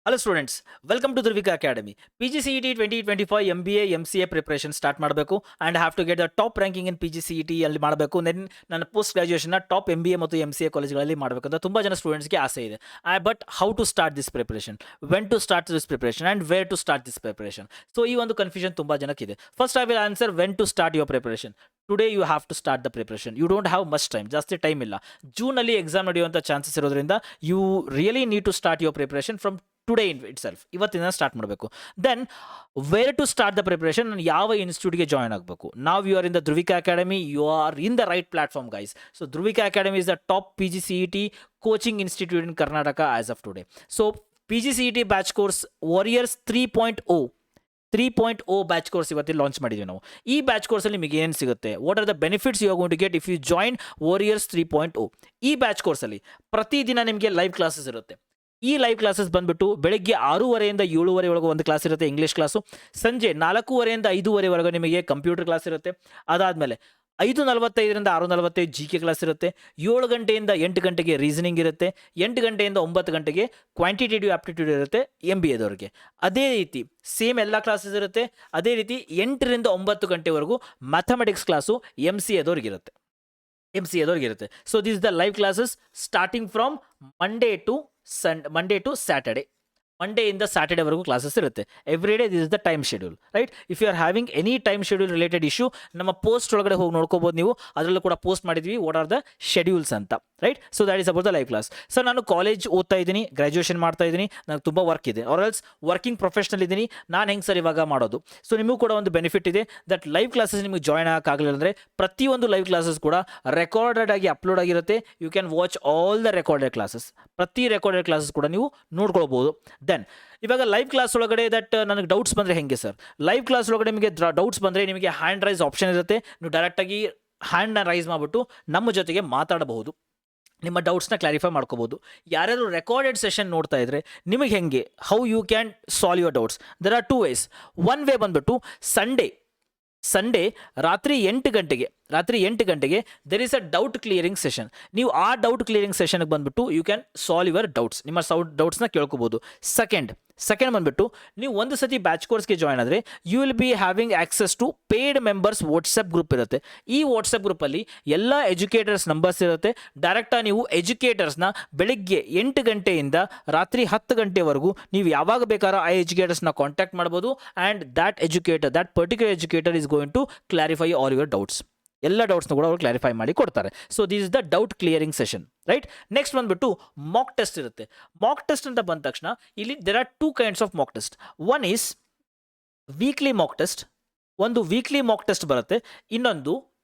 Hello students, welcome to Dhruvika academy. PGCET 2025 MBA MCA preparation start ಮಾಡಬೇಕು and have to get the top ranking in PGCET ಅಲ್ಲಿ ಮಾಡಬೇಕು. ನನ್ನ post ಗ್ರಾಜುಯೇಷನ್ನ top MBA ಮತ್ತು MCA ಕಾಲೇಜ್ಗಳಲ್ಲಿ ಮಾಡಬೇಕು ಅಂತ ತುಂಬ ಜನ ಸ್ಟೂಡೆಂಟ್ಸ್ಗೆ ಆಸೆ ಇದೆ. But how to start this preparation, when to start this preparation and where to start this preparation. So ಈ ಒಂದು ಕನ್ಫ್ಯೂಷನ್ ತುಂಬ ಜನಕ್ಕಿದೆ. First I will answer when to start your preparation. Today you have to start the preparation. You don't have much time, ಜಾಸ್ತಿ time ಇಲ್ಲ. ಜೂನಲ್ಲಿ exam ನಡೆಯುವಂಥ chances ಇರೋದ್ರಿಂದ you really need to start your preparation from today in itself. ಇವತ್ತಿನ start ಮಾಡಬೇಕು. Then where to start the preparation, ನಾನು ಯಾವ ಇನ್ಸ್ಟಿಟ್ಯೂಟ್ಗೆ ಜಾಯ್ನ್ ಆಗಬೇಕು. ನಾವು you are in the Dhruvika academy, you are in the right platform guys. So Dhruvika academy is the top PGCET coaching institute in Karnataka as of today. So PGCET batch course warriors 3.0 batch course ಇವತ್ತು launch ಮಾಡಿದ್ವಿ ನಾವು. ಈ batch ಕೋರ್ಸಲ್ಲಿ ನಿಮಗೆ ಏನು ಸಿಗುತ್ತೆ, what are the benefits you are going to get if you join warriors 3.0. ಈ batch ಕೋರ್ಸಲ್ಲಿ ಪ್ರತಿದಿನ ನಿಮಗೆ ಲೈವ್ ಕ್ಲಾಸಸ್ ಇರುತ್ತೆ. ಈ ಲೈವ್ ಕ್ಲಾಸಸ್ ಬಂದ್ಬಿಟ್ಟು ಬೆಳಗ್ಗೆ 6:30ಯಿಂದ 7:30 ಒಳಗೆ ಒಂದು ಕ್ಲಾಸ್ ಇರುತ್ತೆ ಇಂಗ್ಲೀಷ್ ಕ್ಲಾಸು. ಸಂಜೆ 4:30ಯಿಂದ 5:30 ನಿಮಗೆ ಕಂಪ್ಯೂಟರ್ ಕ್ಲಾಸ್ ಇರುತ್ತೆ. ಅದಾದಮೇಲೆ 5:45ರಿಂದ 6:45 GK ಕ್ಲಾಸ್ ಇರುತ್ತೆ. 7 ಗಂಟೆಯಿಂದ 8 ಗಂಟೆಗೆ ರೀಸನಿಂಗ್ ಇರುತ್ತೆ. 8 ಗಂಟೆಯಿಂದ 9 ಗಂಟೆಗೆ ಕ್ವಾಂಟಿಟೇಟಿವ್ ಆಪ್ಟಿಟ್ಯೂಡ್ ಇರುತ್ತೆ MBAದವ್ರಿಗೆ. ಅದೇ ರೀತಿ ಸೇಮ್ ಎಲ್ಲ ಕ್ಲಾಸಸ್ ಇರುತ್ತೆ. ಅದೇ ರೀತಿ 8ರಿಂದ 9 ಗಂಟೆವರೆಗೂ ಮ್ಯಾಥಮೆಟಿಕ್ಸ್ ಕ್ಲಾಸು MCAದವ್ರಿಗಿರುತ್ತೆ. So this the live classes starting from Monday to Saturday. ಮಂಡೆಯಿಂದ ಸ್ಯಾಟರ್ಡೇವರೆಗೂ ಕ್ಲಾಸಸ್ ಇರುತ್ತೆ. Every day this is the time schedule, right? If you are having any time schedule related issue, ನಮ್ಮ ಪೋಸ್ಟ್ ಒಳಗಡೆ ಹೋಗಿ ನೋಡ್ಕೋಬೋದು ನೀವು. ಅದರಲ್ಲೂ ಕೂಡ ಪೋಸ್ಟ್ ಮಾಡಿದ್ವಿ ವಾಟ್ ಆರ್ ದ ಶೆಡ್ಯೂಲ್ಸ್ ಅಂತ, right? So that is about the live class. Sir, ನಾನು ಕಾಲೇಜ್ ಓದ್ತಾ ಇದ್ದೀನಿ, ಗ್ರಾಜುಯೇಷನ್ ಮಾಡ್ತಾ ಇದ್ದೀನಿ, ನನಗೆ ತುಂಬ ವರ್ಕ್ ಇದೆ, ಆರ್ ಎಲ್ಸ್ ವರ್ಕಿಂಗ್ ಪ್ರೊಫೆಷನಲ್ ಇದ್ದೀನಿ, ನಾನು ಹೆಂಗೆ ಸರ್ ಇವಾಗ ಮಾಡೋದು? ಸೊ ನಿಮಗೂ ಕೂಡ ಒಂದು ಬೆನಿಫಿಟ್ ಇದೆ ದಟ್ ಲೈವ್ ಕ್ಲಾಸಸ್ ನಿಮಗೆ ಜಾಯ್ನ್ ಆಗೋಕ್ಕಾಗಲಿಲ್ಲ ಅಂದರೆ ಪ್ರತಿಯೊಂದು ಲೈವ್ ಕ್ಲಾಸಸ್ ಕೂಡ ರೆಕಾರ್ಡೆಡ್ ಆಗಿ ಅಪ್ಲೋಡ್ ಆಗಿರುತ್ತೆ. You can watch all the recorded classes. ಪ್ರತಿ ರೆಕಾರ್ಡೆಡ್ ಕ್ಲಾಸಸ್ ಕೂಡ ನೀವು ನೋಡ್ಕೊಳ್ಬೋದು. ದೆನ್ ಇವಾಗ ಲೈವ್ ಕ್ಲಾಸ್ ಒಳಗಡೆ ದಟ್ ನನಗೆ ಡೌಟ್ಸ್ ಬಂದರೆ ಹೆಂಗೆ ಸರ್? ಲೈವ್ ಕ್ಲಾಸ್ ಒಳಗಡೆ ನಿಮಗೆ ಡೌಟ್ಸ್ ಬಂದರೆ ನಿಮಗೆ ಹ್ಯಾಂಡ್ ರೈಸ್ ಆಪ್ಷನ್ ಇರುತ್ತೆ. ನೀವು ಡೈರೆಕ್ಟಾಗಿ ಹ್ಯಾಂಡ್ನ ರೈಸ್ ಮಾಡಿಬಿಟ್ಟು ನಮ್ಮ ಜೊತೆಗೆ ಮಾತಾಡಬಹುದು, ನಿಮ್ಮ ಡೌಟ್ಸ್ನ ಕ್ಲಾರಿಫೈ ಮಾಡ್ಕೋಬೋದು. ಯಾರ್ಯಾರು ರೆಕಾರ್ಡೆಡ್ ಸೆಷನ್ ನೋಡ್ತಾ ಇದ್ರೆ ನಿಮಗೆ ಹೆಂಗೆ, how you can solve your doubts? There are 2 ways. One way ಬಂದ್ಬಿಟ್ಟು ಸಂಡೇ ರಾತ್ರಿ 8 ಗಂಟೆಗೆ there is a doubt clearing session. ನೀವು ಆ ಡೌಟ್ ಕ್ಲಿಯರಿಂಗ್ ಸೆಷನ್ಗೆ ಬಂದ್ಬಿಟ್ಟು you can solve your doubts, ನಿಮ್ಮ ಡೌಟ್ಸ್ನ ಕೇಳ್ಕೊಬೋದು. ಸೆಕೆಂಡ್ ಬಂದ್ಬಿಟ್ಟು ನೀವು ಒಂದು ಸತಿ ಬ್ಯಾಚ್ ಕೋರ್ಸ್ಗೆ ಜಾಯ್ನ್ ಆದರೆ you will be having access to paid members WhatsApp group ಇರುತ್ತೆ. ಈ ವಾಟ್ಸಪ್ ಗ್ರೂಪಲ್ಲಿ ಎಲ್ಲ ಎಜುಕೇಟರ್ಸ್ ನಂಬರ್ಸ್ ಇರುತ್ತೆ. ಡೈರೆಕ್ಟಾಗಿ ನೀವು ಎಜುಕೇಟರ್ಸ್ನ ಬೆಳಿಗ್ಗೆ 8 ಗಂಟೆಯಿಂದ ರಾತ್ರಿ 10 ಗಂಟೆವರೆಗೂ ನೀವು ಯಾವಾಗ ಬೇಕಾದ್ರೂ ಆ ಎಜುಕೇಟರ್ಸ್ನ ಕಾಂಟ್ಯಾಕ್ಟ್ ಮಾಡ್ಬೋದು. And that particular educator is going to clarify all your doubts. ಎಲ್ಲ ಡೌಟ್ಸ್ನ ಕೂಡ ಅವರು ಕ್ಲಾರಿಫೈ ಮಾಡಿ ಕೊಡ್ತಾರೆ. So this is the doubt clearing session, right? Next ಬಂದ್ಬಿಟ್ಟು ಮಾಕ್ ಟೆಸ್ಟ್ ಇರುತ್ತೆ. ಮಾಕ್ ಟೆಸ್ಟ್ ಅಂತ ಬಂದ ತಕ್ಷಣ ಇಲ್ಲಿ there are 2 kinds of mock test. One is weekly mock test. ಒಂದು ವೀಕ್ಲಿ ಮಾಕ್ ಟೆಸ್ಟ್ ಬರುತ್ತೆ. ಇನ್ನೊಂದು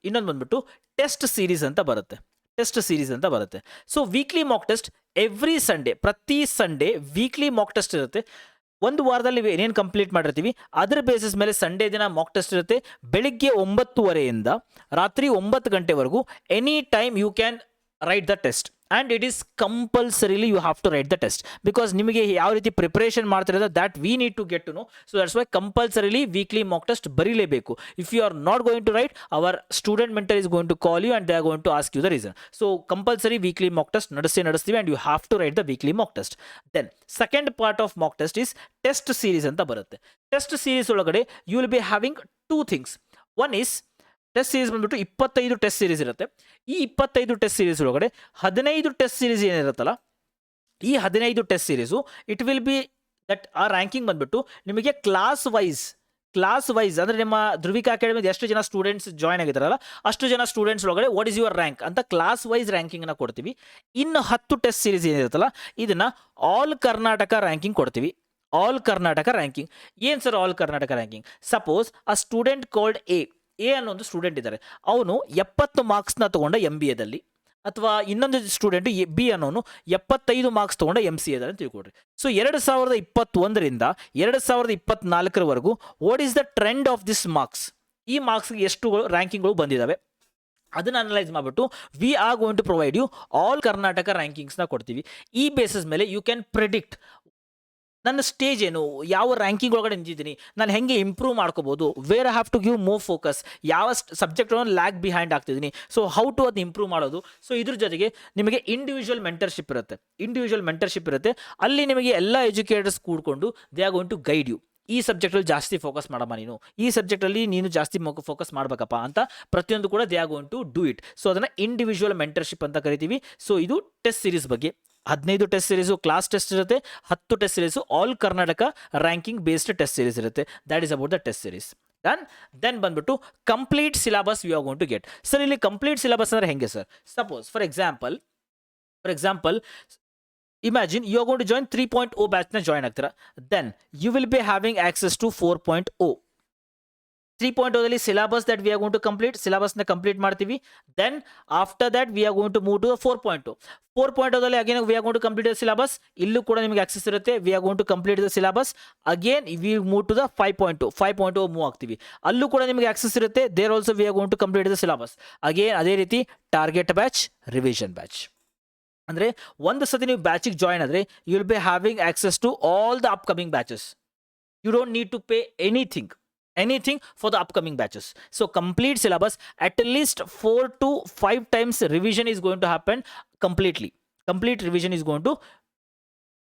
ಬಂದ್ಬಿಟ್ಟು ಟೆಸ್ಟ್ ಸೀರೀಸ್ ಅಂತ ಬರುತ್ತೆ. So weekly mock test every Sunday, ಪ್ರತಿ ಸಂಡೇ ವೀಕ್ಲಿ ಮಾಕ್ ಟೆಸ್ಟ್ ಇರುತ್ತೆ. ಒಂದು ವಾರದಲ್ಲಿ ನೀವು ಏನೇನು ಕಂಪ್ಲೀಟ್ ಮಾಡಿರ್ತೀವಿ ಅದರ ಬೇಸಿಸ್ ಮೇಲೆ ಸಂಡೇ ದಿನ ಮಾಕ್ ಟೆಸ್ಟ್ ಇರುತ್ತೆ. ಬೆಳಿಗ್ಗೆ 9:30ಯಿಂದ ರಾತ್ರಿ 9 ಗಂಟೆವರೆಗೂ any time you can write the test. And it is compulsorily you have to write the test because ನಿಮಗೆ ಯಾವ ರೀತಿ ಪ್ರಿಪ್ರೇಷನ್ ಮಾಡ್ತಿರೋದು that we need to get to know. So that's why compulsorily weekly mock test ಬರೀಲೇಬೇಕು. If you are not going to write, our student mentor is going to call you and they are going to ask you the reason. So compulsory weekly mock test ನಡೆಸ್ತೀವಿ and you have to write the weekly mock test. Then second part of mock test is test series ಅಂತ ಬರುತ್ತೆ. Test series ಒಳಗಡೆ you will be having 2 things. One is test series ಬಂದ್ಬಿಟ್ಟು 25 test series ಇರುತ್ತೆ. ಈ 25 test series ಒಳಗಡೆ 15 test series ಏನಿರುತ್ತಲ್ಲ, ಈ 15 test series it will be that ಆ ranking ಬಂದ್ಬಿಟ್ಟು ನಿಮಗೆ ಕ್ಲಾಸ್ ವೈಸ್ ಅಂದರೆ ನಿಮ್ಮ ಧ್ರುವಿಕಾ ಅಕಾಡೆಮಿ ಎಷ್ಟು ಜನ ಸ್ಟೂಡೆಂಟ್ಸ್ ಜಾಯ್ನ್ ಆಗಿದ್ದಾರಲ್ಲ ಅಷ್ಟು ಜನ ಸ್ಟೂಡೆಂಟ್ಸ್ ಒಳಗಡೆ ವಾಟ್ ಈಸ್ ಯುವರ್ ರ್ಯಾಂಕ್ ಅಂತ ಕ್ಲಾಸ್ ವೈಸ್ ರ್ಯಾಂಕಿಂಗ್ನ ಕೊಡ್ತೀವಿ. ಇನ್ನು 10 ಟೆಸ್ಟ್ ಸೀರೀಸ್ ಏನಿರುತ್ತಲ್ಲ ಇದನ್ನು ಆಲ್ ಕರ್ನಾಟಕ ರ್ಯಾಂಕಿಂಗ್ ಕೊಡ್ತೀವಿ. ಆಲ್ ಕರ್ನಾಟಕ ರ್ಯಾಂಕಿಂಗ್ ಏನು sir all Karnataka ranking? Suppose a student called A ಅನ್ನೋ ಒಂದು ಸ್ಟೂಡೆಂಟ್ ಇದ್ದಾರೆ, ಅವನು 70 ಮಾರ್ಕ್ಸ್ನ ತೊಗೊಂಡ MBAದಲ್ಲಿ, ಅಥವಾ ಇನ್ನೊಂದು ಸ್ಟೂಡೆಂಟ್ ಬಿ ಅನ್ನೋನು 75 ಮಾರ್ಕ್ಸ್ ತೊಗೊಂಡ MCAದಲ್ಲಿ ಅಂತ ತಿಳ್ಕೊಡ್ರಿ. ಸೊ 2021ರಿಂದ 2024ವರೆಗೂ what is the trend of this marks? ಈ ಮಾರ್ಕ್ಸ್ಗೆ ಎಷ್ಟು ರ್ಯಾಂಕಿಂಗ್ಗಳು ಬಂದಿದ್ದಾವೆ ಅದನ್ನು ಅನಲೈಸ್ ಮಾಡಿಬಿಟ್ಟು we are going to provide you all Karnataka ರ್ಯಾಂಕಿಂಗ್ಸ್ನ ಕೊಡ್ತೀವಿ. ಈ ಬೇಸಿಸ್ ಮೇಲೆ ಯು ಕ್ಯಾನ್ ಪ್ರಿಡಿಕ್ಟ್ ನನ್ನ ಸ್ಟೇಜ್ ಏನು, ಯಾವ ರ್ಯಾಂಕಿಂಗ್ ಒಳಗಡೆ ನಿಂತಿದ್ದೀನಿ, ನಾನು ಹೆಂಗೆ ಇಂಪ್ರೂವ್ ಮಾಡ್ಕೋಬೋದು, where I have to give more focus, ಯಾವ ಸಬ್ಜೆಕ್ಟ್ ಲ್ಯಾಗ್ ಬಿಹೈಂಡ್ ಆಗ್ತಿದ್ದೀನಿ, ಸೊ ಹೌ ಟು ಅದನ್ನ ಇಂಪ್ರೂವ್ ಮಾಡೋದು. ಸೊ ಇದ್ರ ಜೊತೆಗೆ ನಿಮಗೆ ಇಂಡಿವಿಜುವಲ್ ಮೆಂಟರ್ಶಿಪ್ ಇರುತ್ತೆ. ಅಲ್ಲಿ ನಿಮಗೆ ಎಲ್ಲ ಎಜುಕೇಟರ್ಸ್ ಕೂಡ್ಕೊಂಡು they are going to guide you. ಈ ಸಬ್ಜೆಕ್ಟಲ್ಲಿ ಜಾಸ್ತಿ ಫೋಕಸ್ ಮಾಡಮ್ಮ, ನೀನು ಈ ಸಬ್ಜೆಕ್ಟಲ್ಲಿ ನೀನು ಜಾಸ್ತಿ ಫೋಕಸ್ ಮಾಡಬೇಕಪ್ಪ ಅಂತ ಪ್ರತಿಯೊಂದು ಕೂಡ they are going to do it. So ಅದನ್ನು ಇಂಡಿವಿಜುವಲ್ ಮೆಂಟರ್ಶಿಪ್ ಅಂತ ಕರಿತೀವಿ. ಸೊ ಇದು ಟೆಸ್ಟ್ ಸೀರೀಸ್ ಬಗ್ಗೆ. 15 ಟೆಸ್ಟ್ ಸೀರೀಸು ಕ್ಲಾಸ್ ಟೆಸ್ಟ್ ಇರುತ್ತೆ, 10 test series all Karnataka ranking based test series ಇರುತ್ತೆ. That is about the test series. Then ಬಂದ್ಬಿಟ್ಟು complete syllabus we are going to get. Sir ಇಲ್ಲಿ complete syllabus ಅಂದ್ರೆ ಹೆಂಗೆ sir? Suppose for example imagine you are going to join 3.0 batch na join ಆಗ್ತೀರಾ, then you will be having access to 4.0. 3.0 ದಲ್ಲಿ syllabus that we are going to complete, syllabus ನ complete ಮಾಡ್ತೀವಿ. then after that we are going to move to the 4.0. 4.0 ದಲ್ಲಿ again we are going to complete the syllabus. ಇಲ್ಲೂ ಕೂಡ ನಿಮಗೆ access ಇರುತ್ತೆ. we are going to complete the syllabus. again we move to the 5.0 move ಆಗ್ತೀವಿ. ಅಲ್ಲೂ ಕೂಡ ನಿಮಗೆ access ಇರುತ್ತೆ. there also we are going to complete the syllabus. again ಅದೇ ರೀತಿ ಟಾರ್ಗೆಟ್ ಬ್ಯಾಚ್, ರಿವಿಷನ್ ಬ್ಯಾಚ್. ಅಂದರೆ ಒಂದು ಸತಿ ನೀವು ಬ್ಯಾಚಿಗೆ ಜಾಯ್ನ್ ಆದರೆ you will be having access to all the upcoming batches. You don't need to pay anything for the upcoming batches. So complete syllabus at least 4 to 5 times revision is going to happen completely. Complete revision is going to,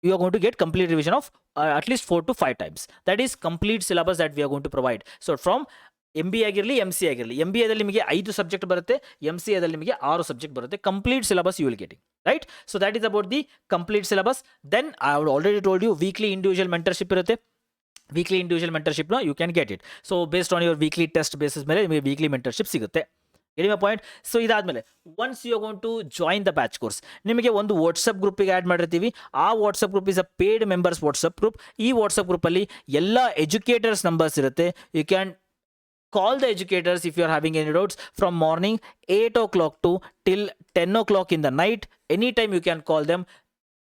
you are going to get complete revision of at least 4 to 5 times. That is complete syllabus that we are going to provide. So from MBA ಆಗಿರಲಿ, MC ಆಗಿರಲಿ, MBAದಲ್ಲಿ ನಿಮಗೆ 5 subject ಬರುತ್ತೆ, MCAದಲ್ಲಿ ನಿಮಗೆ 6 subject ಬರುತ್ತೆ. Complete syllabus you will getting, right? So that is about the complete syllabus. Then I would already told you weekly individual mentorship ಇರುತ್ತೆ. Weekly individual ಮೆಂಟರ್ಶಿಪ್ನ you can get it. So based on your weekly test basis ಮೇಲೆ ನಿಮಗೆ weekly mentorship ಸಿಗುತ್ತೆ. Getting my point? So ಇದಾದಮೇಲೆ once you are going to join the batch course, ನಿಮಗೆ ಒಂದು WhatsApp ಗ್ರೂಪಿಗೆ add ಮಾಡಿರ್ತೀವಿ. ಆ WhatsApp group is a paid members WhatsApp group. ಈ ವಾಟ್ಸಪ್ ಗ್ರೂಪಲ್ಲಿ ಎಲ್ಲ ಎಜುಕೇಟರ್ಸ್ ನಂಬರ್ಸ್ ಇರುತ್ತೆ. You can call the educators if you are having any doubts from morning 8 o'clock to till 10 o'clock in the night. Anytime you can call them.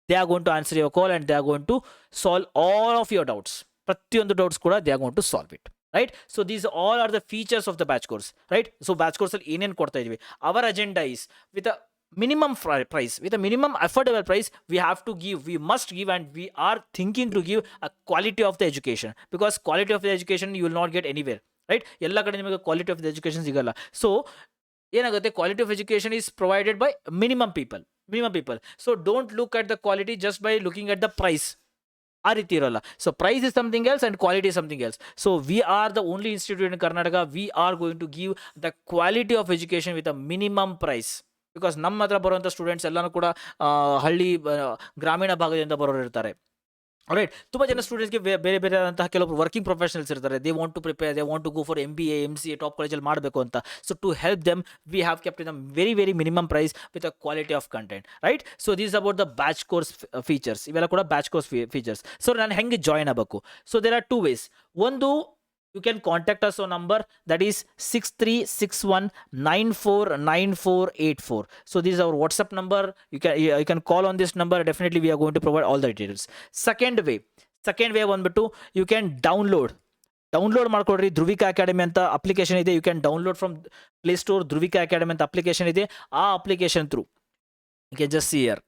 They are going to answer your call and they are going to solve all of your doubts. ಪ್ರತಿಯೊಂದು doubts ಕೂಡ they are going to solve it, right? So these all are the features of the batch course, right? So batch course ಅಲ್ಲಿ ಏನೇನು ಕೊಡ್ತಾ ಇದೀವಿ, our agenda is with a minimum price, with a minimum affordable price, we must give, and we are thinking to give a quality of the education, because quality of the education you will not get anywhere, right? ಎಲ್ಲ ಕಡೆ ನಿಮಗೆ quality of the education ಸಿಗಲ್ಲ. ಸೊ ಏನಾಗುತ್ತೆ, quality of education is provided by minimum people. So don't look at the quality just by looking at the price. ಆ ರೀತಿ ಇರೋಲ್ಲ. So price is something else and quality is something else. So we are the only institute in Karnataka, we are going to give the quality of education with a minimum price. Because ನಮ್ಮ ಹತ್ರ ಬರುವಂಥ students ಎಲ್ಲನೂ ಕೂಡ ಹಳ್ಳಿ ಗ್ರಾಮೀಣ ಭಾಗದಿಂದ ಬರೋರು ಇರ್ತಾರೆ. ರೈಟ್? ತುಂಬ ಜನ ಸ್ಟೂಡೆಂಟ್ಸ್ಗೆ ಬೇರೆ ಬೇರೆ ಆದಂತಹ ಕೆಲವು ವರ್ಕಿಂಗ್ ಪ್ರೊಫೆಷನಲ್ಸ್ ಇರ್ತಾರೆ. They want to prepare, they want to go for MBA, MCA top ಕಾಲೇಜಲ್ಲಿ ಮಾಡಬೇಕು ಅಂತ. So to help them we have kept in very minimum price with a quality of content, right? So this about the batch course features. ಇವೆಲ್ಲ ಕೂಡ batch course features. So ನಾನು ಹೆಂಗೆ join ಆಗಬೇಕು? So there are 2 ways. ಒಂದು, you can contact us on number that is 6361949484. So this is our WhatsApp number. You can call on this number. Definitely we are going to provide all the details. Second way ಬಂದ್ಬಿಟ್ಟು you can download ಮಾಡ್ಕೊಡ್ರಿ. Dhruvika academy ಅಂತ application ಇದೆ. You can download from play store. Dhruvika academy ಅಂತ application ಇದೆ. ಆ application through you can just see here,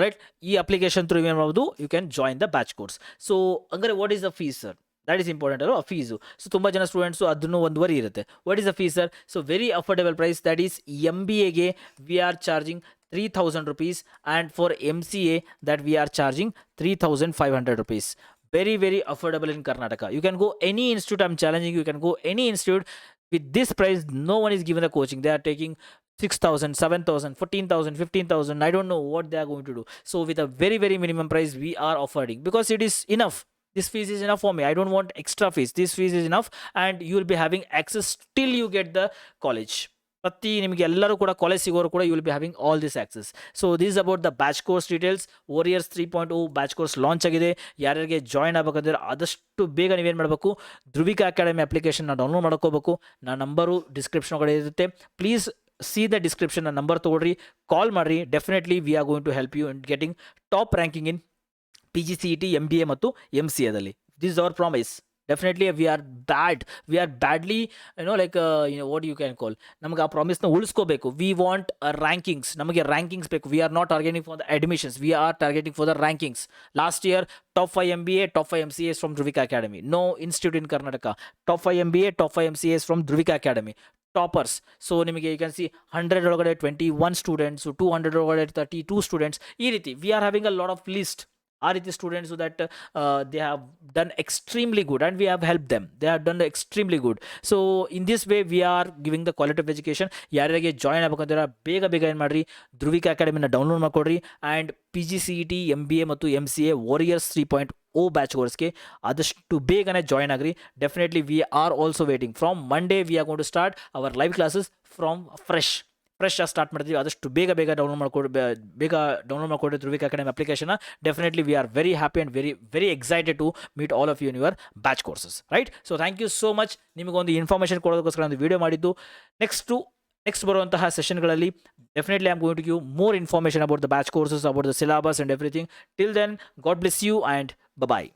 right? ಈ application through ಏನು ಮಾಡ್ಬೋದು, you can join the batch course. So ಹಂಗಾರೆ what is the fees sir? That is important ಅಲ್ವಾ, fees. So ತುಂಬ ಜನ ಸ್ಟೂಡೆಂಟ್ಸು ಅದನ್ನು ಒಂದು ವರಿ ಇರುತ್ತೆ. What is the fees sir? So very affordable price. That is MBAಗೆ we are charging 3,000 rupees, and for MCA that we are charging 3,500 rupees. Very affordable in Karnataka. You can go any institute. I'm challenging you can go any institute with this price. No one is given the coaching. They are taking 6,000, 7,000, 14,000, 15,000. I don't know what they are going to do. So with a very minimum price we are offering, because it is enough. This fees is enough for me. I don't want extra fees. This fees is enough, and you will be having access till you get the college. ಪ್ರತಿ ನಿಮಗೆ ಎಲ್ಲರೂ ಕೂಡ college ಸಿಗೋರು ಕೂಡ you will be having all this access. So this about the batch course details. Warriors 3.0 batch course launch ಆಗಿದೆ. ಯಾರ್ಯಾರಿಗೆ join ಆಗಬೇಕಂದ್ರೆ ಆದಷ್ಟು ಬೇಗ ನೀವೇನು ಮಾಡಬೇಕು, ಧ್ರುವಿಕಾ ಅಕಾಡೆಮಿ ಅಪ್ಲಿಕೇಶನ್ನ ಡೌನ್ಲೋಡ್ ಮಾಡ್ಕೋಬೇಕು. ನನ್ನ ನಂಬರು ಡಿಸ್ಕ್ರಿಪ್ಷನ್ ಒಳಗಡೆ ಇರುತ್ತೆ. Please see the description, number ತೊಗೊಳ್ರಿ, ಕಾಲ್ ಮಾಡಿರಿ. Definitely we are going to help you in getting top ranking in PGCET, MBA ಮತ್ತು MCAದಲ್ಲಿ. This is our promise. Definitely we are badly what you can call, ನಮಗೆ ಆ ಪ್ರಾಮಿಸ್ನ ಉಳಿಸ್ಕೋಬೇಕು. We want rankings, ನಮಗೆ rankings ಬೇಕು. We are not targeting for the admissions, we are targeting for the rankings. Last year top 5 MBA, top 5 MCAs from Dhruvika Academy. No institute in Karnataka. Top 5 MBA, top 5 MCAs from Dhruvika Academy. Toppers. So ನಿಮಗೆ you can see 100 ಒಳಗಡೆ 21 students, 200 ಒಳಗಡೆ 32 students. ಈ ರೀತಿ we are having a lot of list. ಆ ರೀತಿ students that they have done extremely good and we have help them. They have done extremely good. So in this way we are giving the quality of education. ಯಾರ್ಯಾರಿಗೆ join ಆಗ್ಬೇಕಂದ್ರೆ ಬೇಗ ಏನು ಮಾಡಿರಿ, ಧ್ರುವಿಕಾ ಅಕಾಡೆಮಿನ download ಮಾಡ್ಕೊಡ್ರಿ. And PGCET, MBA ಮತ್ತು MCA Warriors 3.0 batch ಕೋರ್ಸ್ಗೆ ಆದಷ್ಟು ಬೇಗನೆ join agri. Definitely we are also waiting. From Monday we are going to start our live classes from fresh ಆಗಿ ಸ್ಟಾರ್ಟ್ ಮಾಡ್ತೀವಿ. ಆದಷ್ಟು ಬೇಗ ಡೌನ್ಲೋಡ್ ಮಾಡ್ಕೊಡಿ Dhruvika academy application. Definitely we are very happy and very excited to meet all of you in your batch courses, right? So thank you so much. ನಿಮಗೊಂದು information ಕೊಡೋದಕ್ಕೋಸ್ಕರ ಒಂದು video ಮಾಡಿದ್ದು. Next ಬರುವಂತಹ ಸೆಷನ್ಗಳಲ್ಲಿ definitely I am going to give more information about the batch courses, about the syllabus and everything. Till then, God bless you and bye.